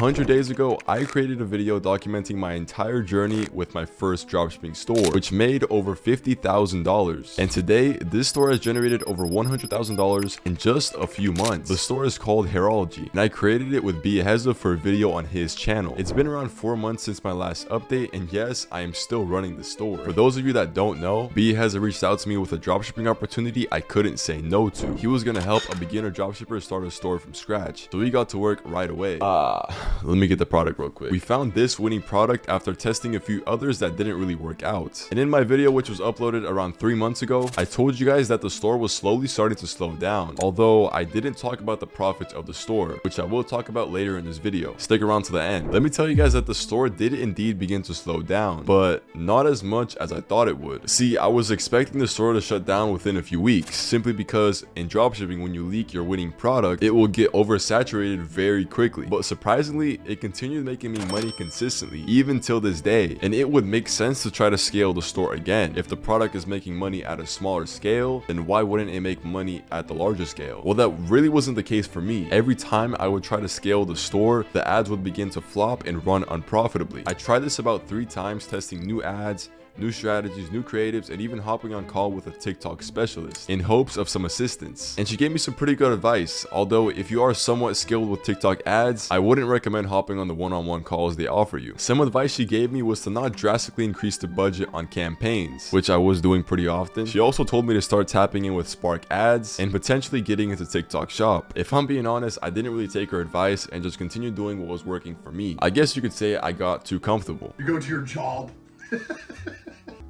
100 days ago, I created a video documenting my entire journey with my first dropshipping store, which made over $50,000. And today, this store has generated over $100,000 in just a few months. The store is called Herology, and I created it with Bieheza for a video on his channel. It's been around 4 months since my last update, and yes, I am still running the store. For those of you that don't know, Bieheza reached out to me with a dropshipping opportunity I couldn't say no to. He was gonna help a beginner dropshipper start a store from scratch, so we got to work right away. Let me get the product real quick. We found this winning product after testing a few others that didn't really work out. And in my video, which was uploaded around 3 months ago, I told you guys that the store was slowly starting to slow down, although I didn't talk about the profits of the store, which I will talk about later in this video. Stick around to the end. Let me tell you guys that the store did indeed begin to slow down, but not as much as I thought it would. See, I was expecting the store to shut down within a few weeks, simply because in dropshipping, when you leak your winning product, it will get oversaturated very quickly. But surprisingly, it continued making me money consistently, even till this day. And it would make sense to try to scale the store again. If the product is making money at a smaller scale, then why wouldn't it make money at the larger scale? Well, that really wasn't the case for me. Every time I would try to scale the store, the ads would begin to flop and run unprofitably. I tried this about 3 times, testing new ads, new strategies, new creatives, and even hopping on call with a TikTok specialist in hopes of some assistance. And she gave me some pretty good advice, although if you are somewhat skilled with TikTok ads, I wouldn't recommend hopping on the one-on-one calls they offer you. Some advice she gave me was to not drastically increase the budget on campaigns, which I was doing pretty often. She also told me to start tapping in with Spark ads and potentially getting into TikTok shop. If I'm being honest, I didn't really take her advice and just continued doing what was working for me. I guess you could say I got too comfortable. You go to your job.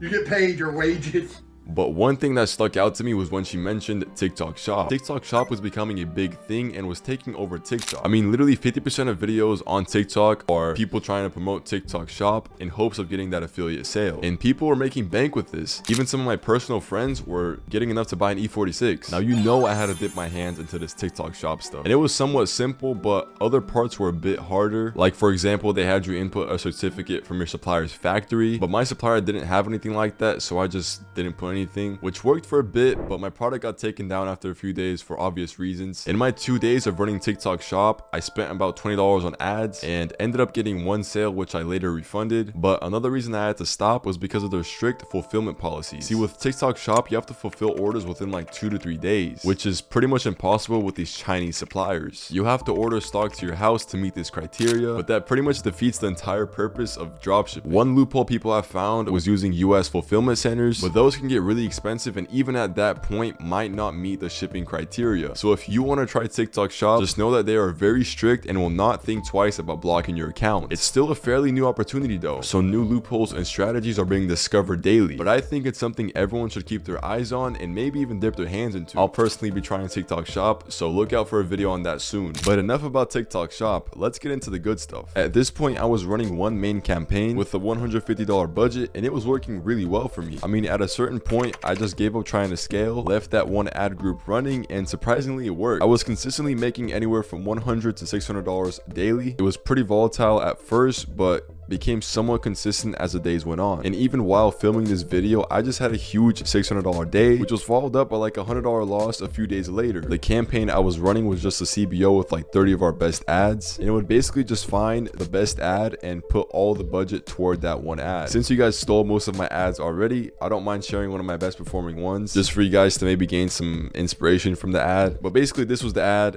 You get paid your wages. But one thing that stuck out to me was when she mentioned TikTok shop. TikTok shop was becoming a big thing and was taking over TikTok. I mean, literally 50% of videos on TikTok are people trying to promote TikTok shop in hopes of getting that affiliate sale. And people were making bank with this. Even some of my personal friends were getting enough to buy an E46. Now, you know I had to dip my hands into this TikTok shop stuff. And it was somewhat simple, but other parts were a bit harder. Like, for example, they had you input a certificate from your supplier's factory, but my supplier didn't have anything like that, so I just didn't put anything, which worked for a bit, but my product got taken down after a few days for obvious reasons. In my 2 days of running TikTok shop, I spent about $20 on ads and ended up getting 1 sale, which I later refunded. But another reason I had to stop was because of their strict fulfillment policies. See, with TikTok shop, you have to fulfill orders within like 2 to 3 days, which is pretty much impossible with these Chinese suppliers. You have to order stock to your house to meet this criteria, but that pretty much defeats the entire purpose of dropshipping. One loophole people have found was using US fulfillment centers, but those can get really expensive and even at that point might not meet the shipping criteria. So if you want to try TikTok shop, just know that they are very strict and will not think twice about blocking your account. It's still a fairly new opportunity though, so new loopholes and strategies are being discovered daily, but I think it's something everyone should keep their eyes on and maybe even dip their hands into. I'll personally be trying TikTok shop, so look out for a video on that soon. But enough about TikTok shop, let's get into the good stuff. At this point, I was running one main campaign with a $150 budget and it was working really well for me. I mean, at a certain point, I just gave up trying to scale, left that one ad group running, and surprisingly it worked. I was consistently making anywhere from $100 to $600 daily. It was pretty volatile at first, but became somewhat consistent as the days went on. And even while filming this video, I just had a huge $600 day, which was followed up by like a $100 loss a few days later. The campaign I was running was just a CBO with like 30 of our best ads, and it would basically just find the best ad and put all the budget toward that one ad. Since you guys stole most of my ads already, I don't mind sharing one of my best performing ones just for you guys to maybe gain some inspiration from the ad. But basically this was the ad.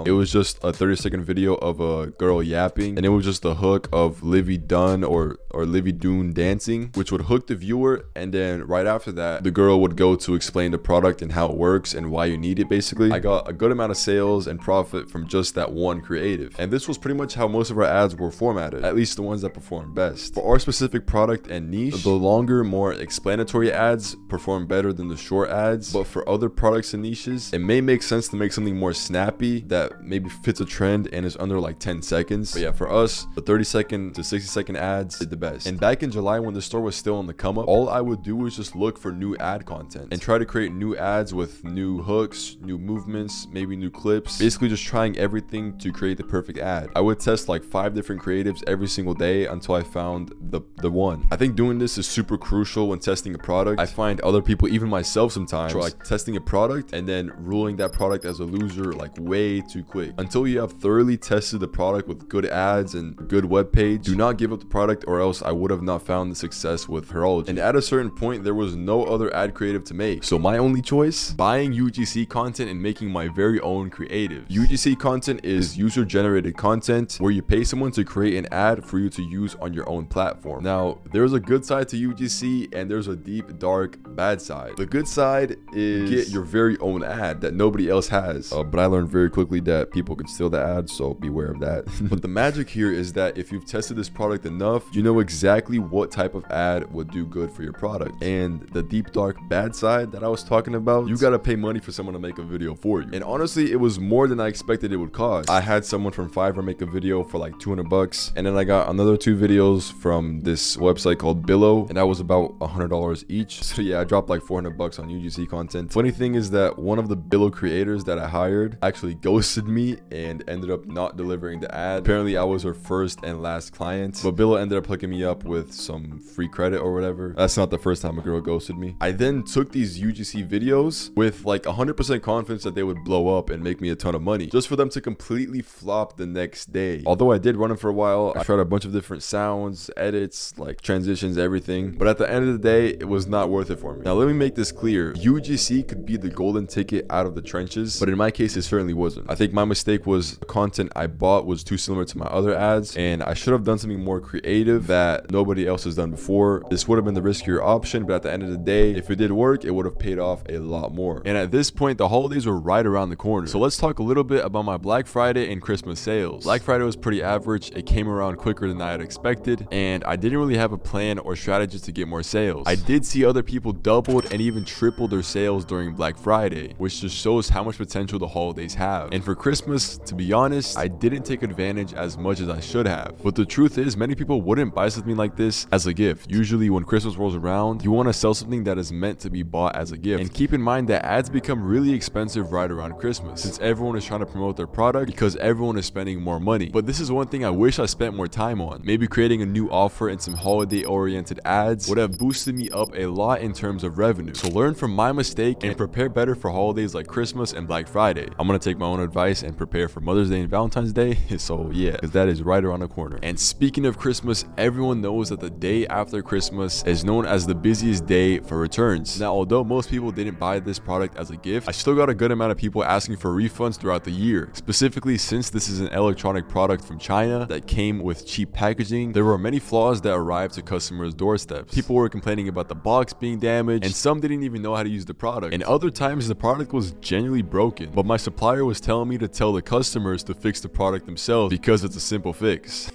It was just a 30-second video of a girl yapping, and it was just the hook of Livy Dunn or Livy Dune dancing, which would hook the viewer, and then right after that the girl would go to explain the product and how it works and why you need it. Basically, I got a good amount of sales and profit from just that one creative, and this was pretty much how most of our ads were formatted, at least the ones that performed best. For our specific product and niche, the longer, more explanatory ads perform better than the short ads, but for other products and niches, it may make sense to make something more snappy that maybe fits a trend and is under like 10 seconds. But yeah, for us, the 30-second to 60-second last-second ads did the best. And back in July, when the store was still on the come up, all I would do was just look for new ad content and try to create new ads with new hooks, new movements, maybe new clips, basically just trying everything to create the perfect ad. I would test like 5 different creatives every single day until I found the one. I think doing this is super crucial when testing a product. I find other people, even myself sometimes, like testing a product and then ruling that product as a loser like way too quick. Until you have thoroughly tested the product with good ads and good web page, do not give up the product, or else I would have not found the success with Herology. And at a certain point, there was no other ad creative to make. So my only choice, buying UGC content and making my very own creative. UGC content is user generated content where you pay someone to create an ad for you to use on your own platform. Now, there's a good side to UGC and there's a deep, dark, bad side. The good side is get your very own ad that nobody else has. But I learned very quickly that people can steal the ad, so beware of that. But the magic here is that if you've tested this product enough, you know exactly what type of ad would do good for your product. And the deep, dark, bad side that I was talking about, you gotta pay money for someone to make a video for you. And honestly, it was more than I expected it would cost. I had someone from Fiverr make a video for like 200 bucks, and then I got another 2 videos from this website called Billow, and that was about $100 each. So yeah, I dropped like 400 bucks on UGC content. Funny thing is that one of the Billow creators that I hired actually ghosted me and ended up not delivering the ad. Apparently I was her first and last client, but Billow ended up hooking me up with some free credit or whatever. That's not the first time a girl ghosted me. I then took these UGC videos with like 100% confidence that they would blow up and make me a ton of money, just for them to completely flop the next day. Although I did run them for a while, I tried a bunch of different sounds, edits, like transitions, everything, but at the end of the day, it was not worth it for me. Now let me make this clear. UGC could be the golden ticket out of the trenches, but in my case, it certainly wasn't. I think my mistake was the content I bought was too similar to my other ads, and I should have done something more creative that nobody else has done before. This would have been the riskier option, but at the end of the day, if it did work, it would have paid off a lot more. And at this point, the holidays were right around the corner. So let's talk a little bit about my Black Friday and Christmas sales. Black Friday was pretty average. It came around quicker than I had expected, and I didn't really have a plan or strategy to get more sales. I did see other people doubled and even tripled their sales during Black Friday, which just shows how much potential the holidays have. And for Christmas, to be honest, I didn't take advantage as much as I should have. But the truth is, many people wouldn't buy something like this as a gift. Usually when Christmas rolls around, you want to sell something that is meant to be bought as a gift. And keep in mind that ads become really expensive right around Christmas, since everyone is trying to promote their product because everyone is spending more money. But this is one thing I wish I spent more time on. Maybe creating a new offer and some holiday oriented ads would have boosted me up a lot in terms of revenue. So learn from my mistake and prepare better for holidays like Christmas and Black Friday. I'm gonna take my own advice and prepare for Mother's Day and Valentine's Day. So yeah, because that is right around the corner. And speaking of Christmas, everyone knows that the day after Christmas is known as the busiest day for returns. Now, although most people didn't buy this product as a gift, I still got a good amount of people asking for refunds throughout the year. Specifically, since this is an electronic product from China that came with cheap packaging, there were many flaws that arrived to customers' doorsteps. People were complaining about the box being damaged, and some didn't even know how to use the product. And other times the product was genuinely broken, but my supplier was telling me to tell the customers to fix the product themselves because it's a simple fix.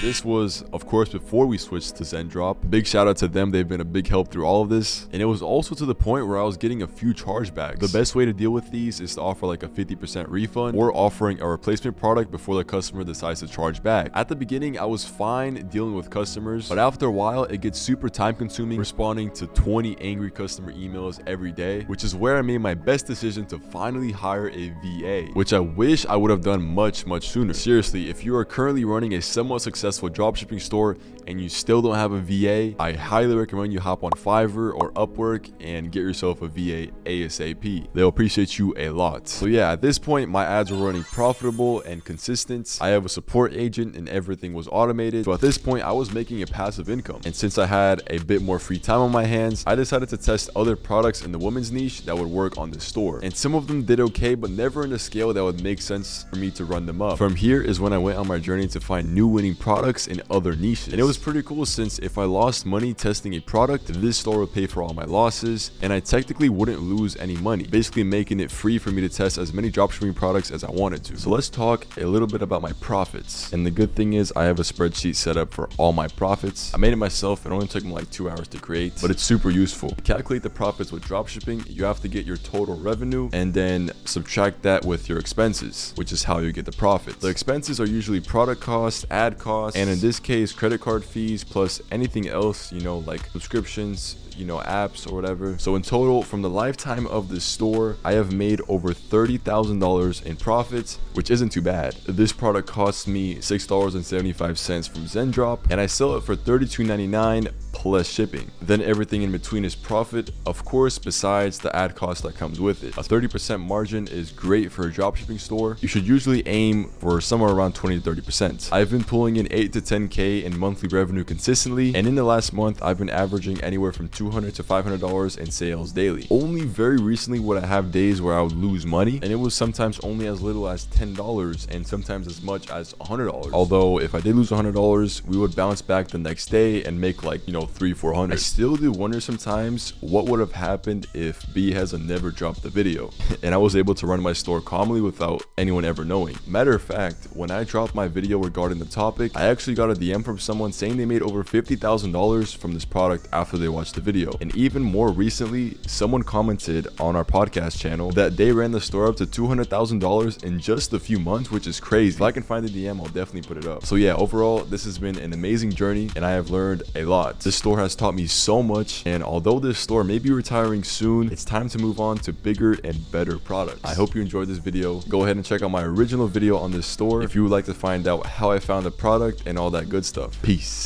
This was, of course, before we switched to Zendrop. Big shout out to them. They've been a big help through all of this. And it was also to the point where I was getting a few chargebacks. The best way to deal with these is to offer like a 50% refund or offering a replacement product before the customer decides to charge back. At the beginning, I was fine dealing with customers, but after a while, it gets super time consuming responding to 20 angry customer emails every day, which is where I made my best decision to finally hire a VA, which I wish I would have done much sooner. Seriously, if you are currently running a somewhat successful dropshipping store and you still don't have a VA, I highly recommend you hop on Fiverr or Upwork and get yourself a VA ASAP. They'll appreciate you a lot. So yeah, at this point, my ads were running profitable and consistent. I have a support agent and everything was automated. So at this point, I was making a passive income. And since I had a bit more free time on my hands, I decided to test other products in the women's niche that would work on this store. And some of them did okay, but never in a scale that would make sense for me to run them up. From here is when I went on my journey to find new winning products products in other niches. And it was pretty cool since if I lost money testing a product, this store would pay for all my losses and I technically wouldn't lose any money, basically making it free for me to test as many dropshipping products as I wanted to. So let's talk a little bit about my profits. And the good thing is I have a spreadsheet set up for all my profits. I made it myself. It only took me like 2 hours to create, but it's super useful. To calculate the profits with dropshipping, you have to get your total revenue and then subtract that with your expenses, which is how you get the profit. The expenses are usually product costs, ad costs, and in this case, credit card fees plus anything else, you know, like subscriptions, you know, apps or whatever. So in total, from the lifetime of this store, I have made over $30,000 in profits, which isn't too bad. This product costs me $6.75 from Zendrop, and I sell it for $32.99 plus shipping. Then everything in between is profit, of course, besides the ad cost that comes with it. A 30% margin is great for a dropshipping store. You should usually aim for somewhere around 20 to 30%. I've been pulling in 8 to 10K in monthly revenue consistently, and in the last month, I've been averaging anywhere from $200 to $500 in sales daily. Only very recently would I have days where I would lose money, and it was sometimes only as little as $10 and sometimes as much as $100. Although if I did lose $100, we would bounce back the next day and make like, you know, $300-400. I still do wonder sometimes what would have happened if B has never dropped the video and I was able to run my store calmly without anyone ever knowing. Matter of fact, when I dropped my video regarding the topic, I actually got a DM from someone saying they made over $50,000 from this product after they watched the video. And even more recently, someone commented on our podcast channel that they ran the store up to $200,000 in just a few months, which is crazy. If I can find the DM, I'll definitely put it up. So yeah, overall, this has been an amazing journey and I have learned a lot. This store has taught me so much, and although this store may be retiring soon, it's time to move on to bigger and better products. I hope you enjoyed this video. Go ahead and check out my original video on this store if you would like to find out how I found the product and all that good stuff. Peace.